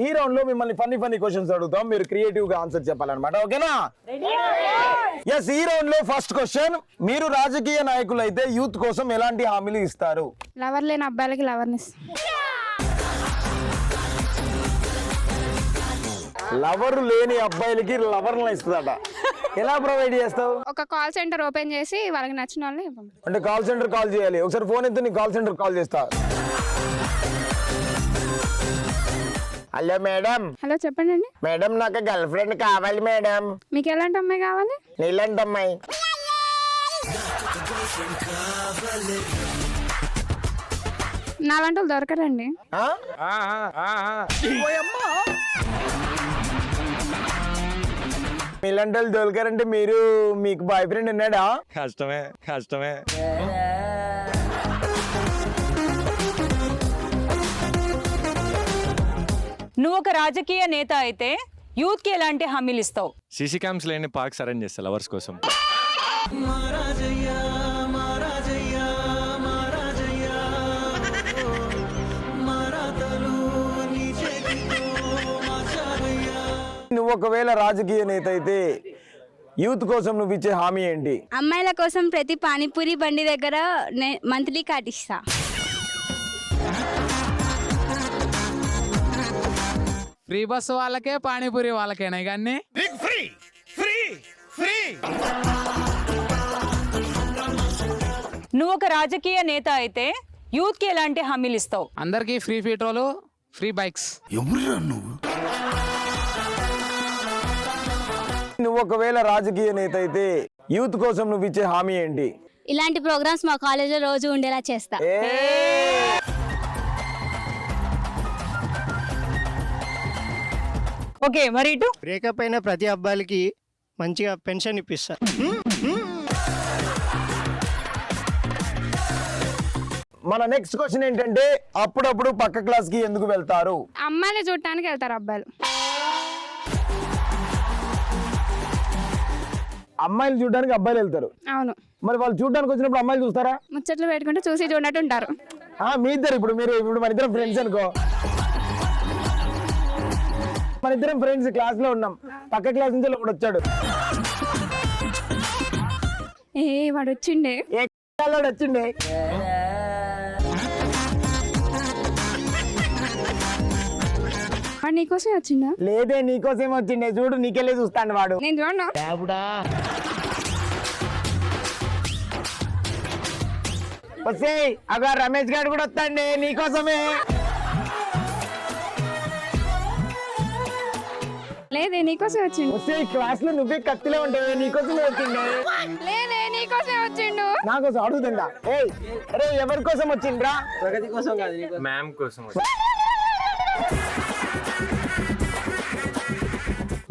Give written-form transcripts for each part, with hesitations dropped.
ఈ రౌండ్ లో మిమ్మల్ని ఫన్నీ క్వశ్చన్స్ అడుగుతాం, మీరు క్రియేటివ్ గా ఆన్సర్ చెప్పాలన్నమాట. ఓకేనా? ఎస్. ఈ రౌండ్ లో ఫస్ట్ క్వశ్చన్, మీరు రాజకీయ నాయకులు అయితే యూత్ కోసం ఎలాంటి హామీలు ఇస్తారు? లవర్ లేని అబ్బాయిలకి లవర్నెస్. లవర్ లేని అబ్బాయిలకి లవర్లు ఇస్తుందట. ఎలా ప్రొవైడ్ చేస్తావు? ఒక కాల్ సెంటర్ ఓపెన్ చేసి వాళ్ళకి నచ్చిన వాళ్ళని పంపిస్తాం. అంటే కాల్ సెంటర్ కాల్ చేయాలి. ఒకసారి ఫోన్ ఎత్తు, నీకు కాల్ సెంటర్ కాల్ చేస్తా. Hello madam. హలో చెప్పండి అండి. మేడం నాకు గర్ల్ ఫ్రెండ్ కావాలి మేడం. మీకు ఎలాంటి అమ్మాయి కావాలి? నీలాంటి అమ్మాయి. నాలాంటి వాళ్ళు దొరకరండి. మీలాంటి వాళ్ళు దొరకారంటే మీకు బాయ్ ఫ్రెండ్ ఉన్నాడా? కష్టమే. నువ్వు ఒక రాజకీయ నేత అయితే యూత్ కి ఎలాంటి హామీలు ఇస్తావు? సీసీ క్యామ్స్ లేని పార్క్స్ అరేంజ్ చేస్తా లవర్స్ కోసం. నువ్వు ఒకవేళ రాజకీయ నేత అయితే యూత్ కోసం నువ్వు ఇచ్చే హామీ ఏంటి? అమ్మాయిల కోసం ప్రతి పానీపూరి బండి దగ్గర మంత్లీ కాటిస్తా. ఫ్రీ బస్సు వాళ్ళకే పానీపూరి వాళ్ళకేనా కానీ నువ్వు ఒక రాజకీయ నేత అయితే యూత్ కి ఎలాంటి హామీలు ఇస్తావు? అందరికి ఫ్రీ పెట్రోలు, ఫ్రీ బైక్స్. నువ్వు ఒకవేళ రాజకీయ నేత అయితే యూత్ కోసం నువ్వు ఇచ్చే హామీ ఏంటి? ఇలాంటి ప్రోగ్రామ్స్ మా కాలేజీలో రోజు ఉండేలా చేస్తా. ఓకే, మరి ఇటు బ్రేకప్ అయిన ప్రతి అబ్బాయిలకి మంచిగా పెన్షన్ ఇప్పిస్తా. మన నెక్స్ట్ క్వశ్చన్ ఏంటంటే, అప్పుడప్పుడు పక్క క్లాస్ కి ఎందుకు వెళ్తారు? అమ్మాయిని చూడటానికి వెళ్తారు అబ్బాయిలు. అమ్మాయిలు చూడడానికి అబ్బాయిలు వెళ్తారు. అవును. మరి వాళ్ళు చూడడానికి వచ్చినప్పుడు అమ్మాయిలు చూస్తారా? ముచ్చట్లు పెట్టుకుంటే చూసి చూడనట్టు ఉంటారు. మీ ఇద్దరు ఇప్పుడు మన ఇద్దరం ఫ్రెండ్స్ అనుకో, మన ఇద్దరం ఫ్రెండ్స్ క్లాస్ లో ఉన్నాం, పక్క క్లాస్ నుంచి ఒకడు వచ్చాడు. వాడు వచ్చిండే వచ్చిండే వాడు నీకోసమే వచ్చిందా? లేదే, నీకోసం వచ్చిండే. చూడు, నీకెళ్ళి చూస్తాను వాడు. నేను చూడను. వస్తే అగా రమేష్ గారు కూడా వస్తాండి నీకోసమే. లేదే, నీకోసమే వచ్చిండు. వస్తే క్లాస్ లో నువ్వే కత్తిలో ఉంటావే, నీకోసమే వచ్చిండే. లేదే, నీకోసమే వచ్చిండు. నాకోసం అడుగుతుందా? అరే ఎవరి కోసం వచ్చిండ్రా? ప్రగతి కోసం కాదు, మ్యామ్ కోసం.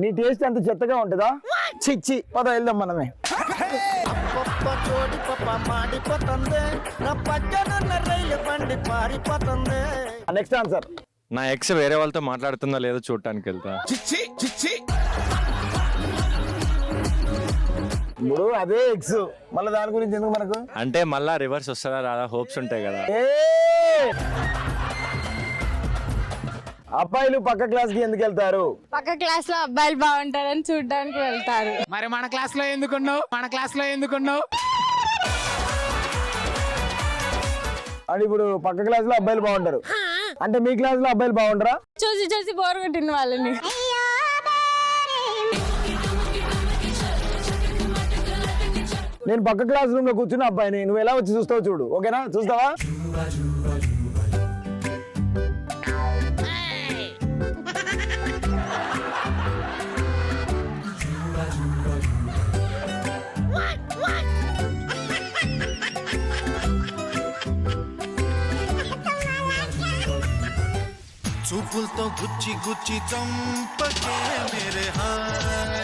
నీ టేస్ట్ అంత చెత్తగా ఉంటుందా? చిచ్చి పద వెళ్దాం మనమే. Next answer. నా ఎక్స్ వేరే వాళ్ళతో మాట్లాడుతుందా లేదో చూడటానికి వెళ్తా. ఇప్పుడు అదే ఎక్స్, మళ్ళీ దాని గురించి ఎందుకు మనకు? అంటే మళ్ళా రివర్స్ వస్తుందా రాదా హోప్స్ ఉంటాయి కదా. అబ్బాయిలు పక్క క్లాస్ కి ఎందుకు వెళ్తారు? పక్క క్లాస్ లో అబ్బాయిలు బాగుంటారని చూడడానికి వెళ్తారు. మరి మన క్లాస్ లో ఎందుకున్నావు? అని ఇప్పుడు పక్క క్లాస్ లో అబ్బాయిలు బాగుంటారు అంటే మీ క్లాస్ లో అబ్బాయిలు బాగుంటారా? చూసి బోర్ కొట్టిన వాళ్ళని. నేను పక్క క్లాస్ రూమ్ లో కూర్చున్న అబ్బాయిని నువ్వు ఎలా వచ్చి చూస్తావు చూడు. ఓకేనా? చూస్తావా? చూపులతో గుచ్చి చంపకే మేరే హాయ్,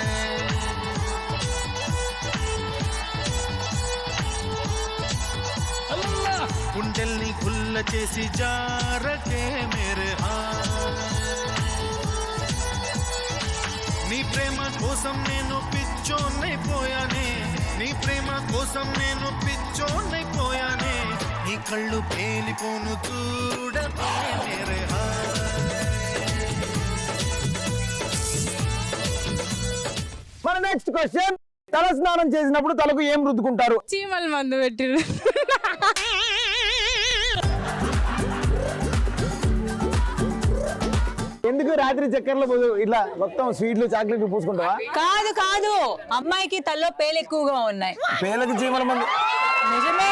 గుండెల్ని గుల్ల చేసి జారకే మేరే హాయ్, నీ ప్రేమ కోసం నేను పిచ్చోన్నైపోయానే, నీ ప్రేమ కోసం నేను పిచ్చోన్నైపోయానే, నీ కళ్ళు పేలిపోను చూడకే మేరే హాయ్. నెక్స్ట్ క్వశ్చన్, తల స్నానం చేసినప్పుడు తలకు ఏం రుద్దుకుంటారు? చీమల మందు పెట్టిరు. ఎందుకు రాత్రి చక్కెరలో ఇట్లా మొత్తం స్వీట్లు చాక్లెట్లు పూసుకుంటావా? కాదు కాదు, అమ్మాయికి తల్లో పేలు ఎక్కువగా ఉన్నాయి. పేలకి చీమల మందు. నిజమే.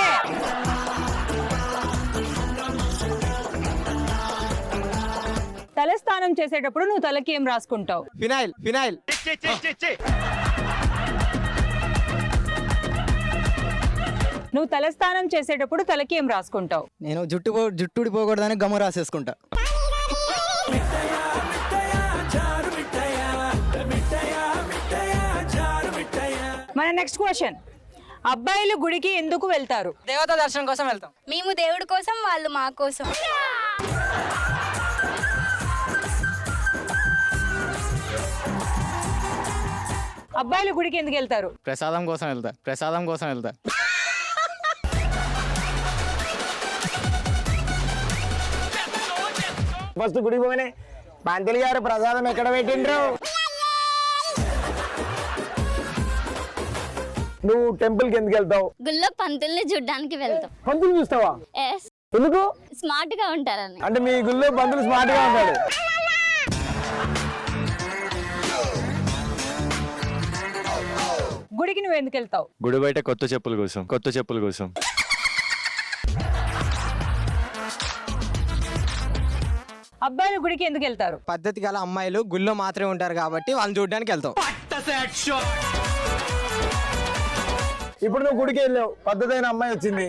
తలస్నానం చేసేటప్పుడు నువ్వు తలకి ఏం రాసుకుంటావు? Phenyl phenyl. నువ్వు తలస్నానం చేసేటప్పుడు తలకి ఏం రాసుకుంటావు? నేను జుట్టు ఊడిపోకూడదని గమ్ము రాసేసుకుంటా. మన నెక్స్ట్ క్వశ్చన్, అబ్బాయిలు గుడికి ఎందుకు వెళ్తారు? దేవతా దర్శనం కోసం వెళ్తాం. మేము దేవుడి కోసం, వాళ్ళు మా కోసం. అబ్బాయిలు గుడికి ఎందుకు వెళ్తారు? ప్రసాదం కోసం వెళ్తా. ఫస్ట్ గుడికి పోయినే పంతులు గారు ప్రసాదం ఎక్కడ పెట్టిండ్రు? నువ్వు టెంపుల్ కి ఎందుకు వెళ్తావు? గుళ్ళో పంతుల్ని చూడ్డానికి వెళ్తాం. పంతులు చూస్తావా? ఎస్, ఎందుకు? స్మార్ట్ గా ఉంటారని. అంటే మీ గుళ్ళో పంతులు స్మార్ట్ గా ఉంటాడు. గుడికి నువ్వు ఎందుకు వెళ్తావు? గుడి బయట కొత్త చెప్పుల కోసం. అబ్బాయిలు గుడికి ఎందుకు వెళ్తారు? పద్ధతి గల అమ్మాయిలు గుళ్ళో మాత్రమే ఉంటారు కాబట్టి వాళ్ళని చూడడానికి వెళ్తాం. ఇప్పుడు నువ్వు గుడికి వెళ్ళావు, పద్ధతైన అమ్మాయి వచ్చింది.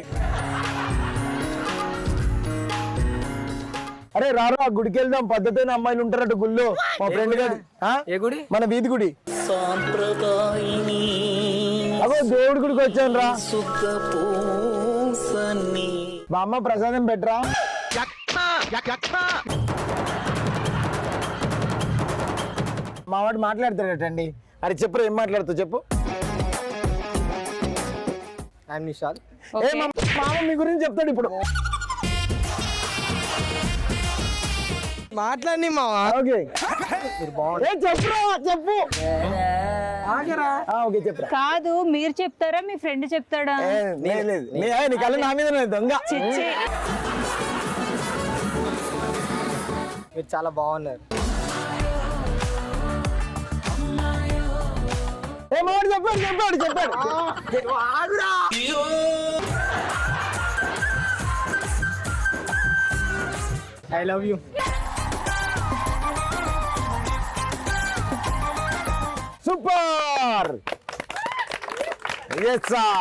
అరే రారా గుడికి వెళ్దాం, పద్ధతైన అమ్మాయిలు ఉంటారట గుళ్ళో. మా ఫ్రెండ్ గారు. ఏ గుడి? మన వీధి గుడి. అగో దేవుడి గుడికి వచ్చాను రా. బామ్మ ప్రసాదం పెట్టరా. మా వాడు మాట్లాడతాడటండి. అరే చెప్పు, ఏం మాట్లాడుతావు చెప్పు. ఏ మామ మీ గురించి చెప్తాడు ఇప్పుడు. మాట్లాడి మావా. ఓకే చెప్పురా చెప్పు. ఓకే చెప్పురా. కాదు, మీరు చెప్తారా మీ ఫ్రెండ్ చెప్తాడా? లేదు నీ కళ్ళు నా మీద దొంగ. చిచ్చి. మీరు చాలా బాగున్నారు. ఏమాడు చెప్పాడు. I love you. Super. Yes sir.